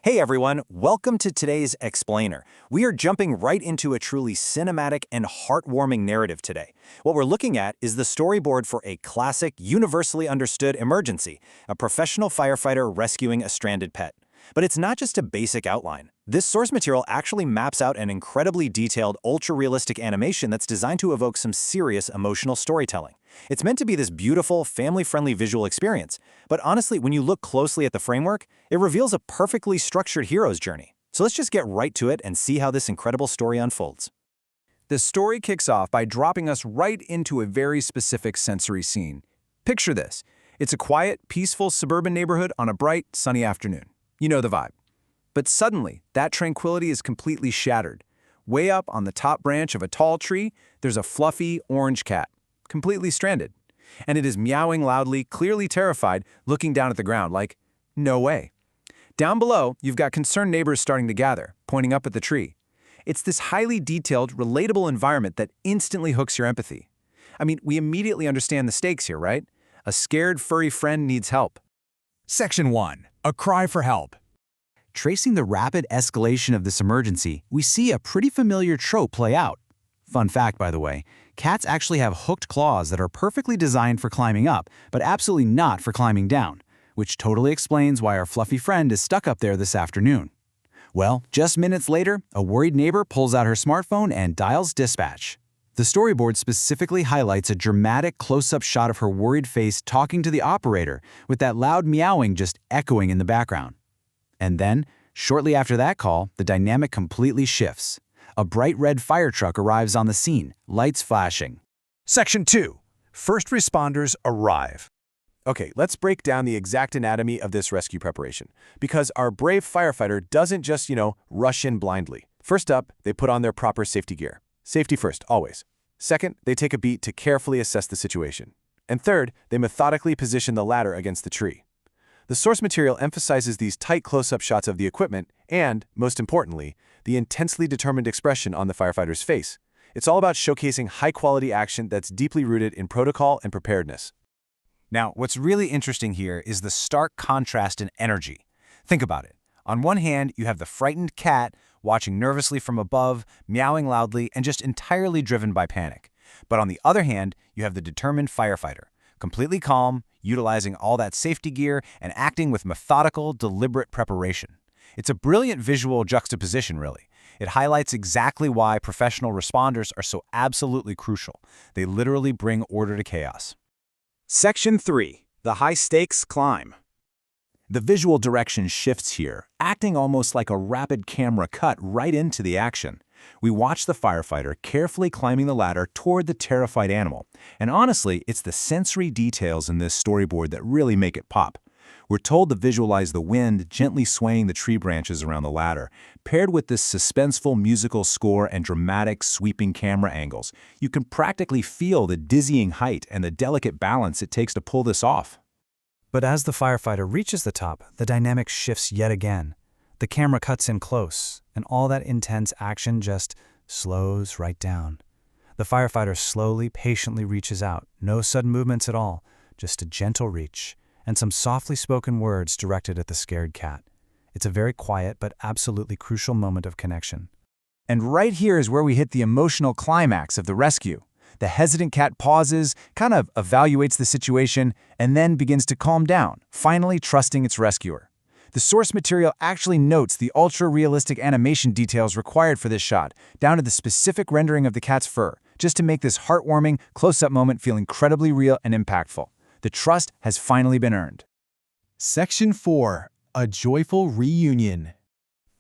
Hey everyone, welcome to today's Explainer. We are jumping right into a truly cinematic and heartwarming narrative today. What we're looking at is the storyboard for a classic, universally understood emergency, a professional firefighter rescuing a stranded pet. But it's not just a basic outline. This source material actually maps out an incredibly detailed, ultra-realistic animation that's designed to evoke some serious emotional storytelling. It's meant to be this beautiful, family-friendly visual experience, but honestly, when you look closely at the framework, it reveals a perfectly structured hero's journey. So let's just get right to it and see how this incredible story unfolds. The story kicks off by dropping us right into a very specific sensory scene. Picture this. It's a quiet, peaceful suburban neighborhood on a bright, sunny afternoon. You know the vibe. But suddenly, that tranquility is completely shattered. Way up on the top branch of a tall tree, there's a fluffy orange cat, completely stranded. And it is meowing loudly, clearly terrified, looking down at the ground like, no way. Down below, you've got concerned neighbors starting to gather, pointing up at the tree. It's this highly detailed, relatable environment that instantly hooks your empathy. I mean, we immediately understand the stakes here, right? A scared furry friend needs help. Section 1. A cry for help. Tracing the rapid escalation of this emergency, we see a pretty familiar trope play out. Fun fact, by the way, cats actually have hooked claws that are perfectly designed for climbing up, but absolutely not for climbing down, which totally explains why our fluffy friend is stuck up there this afternoon. Well, just minutes later, a worried neighbor pulls out her smartphone and dials dispatch. The storyboard specifically highlights a dramatic close-up shot of her worried face talking to the operator, with that loud meowing just echoing in the background. And then, shortly after that call, the dynamic completely shifts. A bright red fire truck arrives on the scene, lights flashing. Section 2. First responders arrive. Okay, let's break down the exact anatomy of this rescue preparation, because our brave firefighter doesn't just, rush in blindly. First up, they put on their proper safety gear. Safety first, always. Second, they take a beat to carefully assess the situation. And third, they methodically position the ladder against the tree. The source material emphasizes these tight close-up shots of the equipment and, most importantly, the intensely determined expression on the firefighter's face. It's all about showcasing high-quality action that's deeply rooted in protocol and preparedness. Now, what's really interesting here is the stark contrast in energy. Think about it. On one hand, you have the frightened cat watching nervously from above, meowing loudly, and just entirely driven by panic. But on the other hand, you have the determined firefighter, completely calm, utilizing all that safety gear and acting with methodical, deliberate preparation. It's a brilliant visual juxtaposition, really. It highlights exactly why professional responders are so absolutely crucial. They literally bring order to chaos. Section 3. The high-stakes climb. The visual direction shifts here, acting almost like a rapid camera cut right into the action. We watch the firefighter carefully climbing the ladder toward the terrified animal. And honestly, it's the sensory details in this storyboard that really make it pop. We're told to visualize the wind gently swaying the tree branches around the ladder. Paired with this suspenseful musical score and dramatic sweeping camera angles, you can practically feel the dizzying height and the delicate balance it takes to pull this off. But as the firefighter reaches the top, the dynamic shifts yet again. The camera cuts in close, and all that intense action just slows right down. The firefighter slowly, patiently reaches out, no sudden movements at all, just a gentle reach, and some softly spoken words directed at the scared cat. It's a very quiet but absolutely crucial moment of connection. And right here is where we hit the emotional climax of the rescue. The hesitant cat pauses, kind of evaluates the situation, and then begins to calm down, finally trusting its rescuer. The source material actually notes the ultra-realistic animation details required for this shot, down to the specific rendering of the cat's fur, just to make this heartwarming, close-up moment feel incredibly real and impactful. The trust has finally been earned. Section 4. A joyful reunion.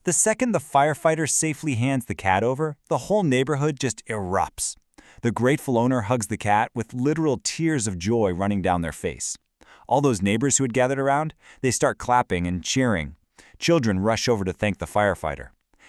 The second the firefighter safely hands the cat over, the whole neighborhood just erupts. The grateful owner hugs the cat with literal tears of joy running down their face. All those neighbors who had gathered around, they start clapping and cheering. Children rush over to thank the firefighter.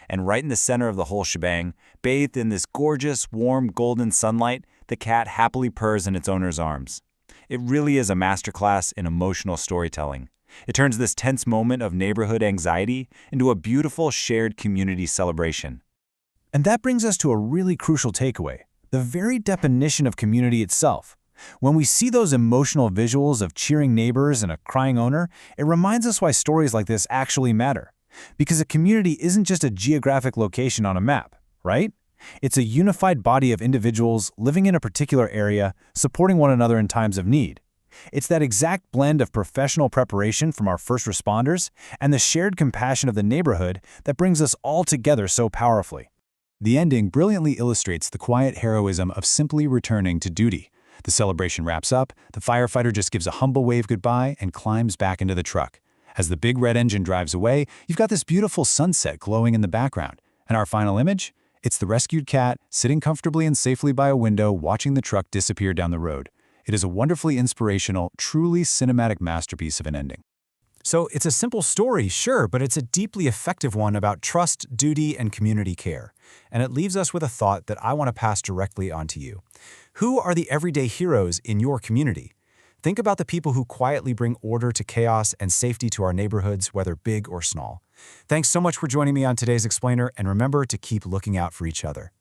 And right in the center of the whole shebang, bathed in this gorgeous, warm, golden sunlight, the cat happily purrs in its owner's arms. It really is a masterclass in emotional storytelling. It turns this tense moment of neighborhood anxiety into a beautiful shared community celebration. And that brings us to a really crucial takeaway, the very definition of community itself. When we see those emotional visuals of cheering neighbors and a crying owner, it reminds us why stories like this actually matter. Because a community isn't just a geographic location on a map, right? It's a unified body of individuals living in a particular area, supporting one another in times of need. It's that exact blend of professional preparation from our first responders and the shared compassion of the neighborhood that brings us all together so powerfully. The ending brilliantly illustrates the quiet heroism of simply returning to duty. The celebration wraps up, the firefighter just gives a humble wave goodbye and climbs back into the truck. As the big red engine drives away, you've got this beautiful sunset glowing in the background. And our final image? It's the rescued cat sitting comfortably and safely by a window watching the truck disappear down the road. It is a wonderfully inspirational, truly cinematic masterpiece of an ending. So it's a simple story, sure, but it's a deeply effective one about trust, duty, and community care. And it leaves us with a thought that I want to pass directly on to you. Who are the everyday heroes in your community? Think about the people who quietly bring order to chaos and safety to our neighborhoods, whether big or small. Thanks so much for joining me on today's Explainer, and remember to keep looking out for each other.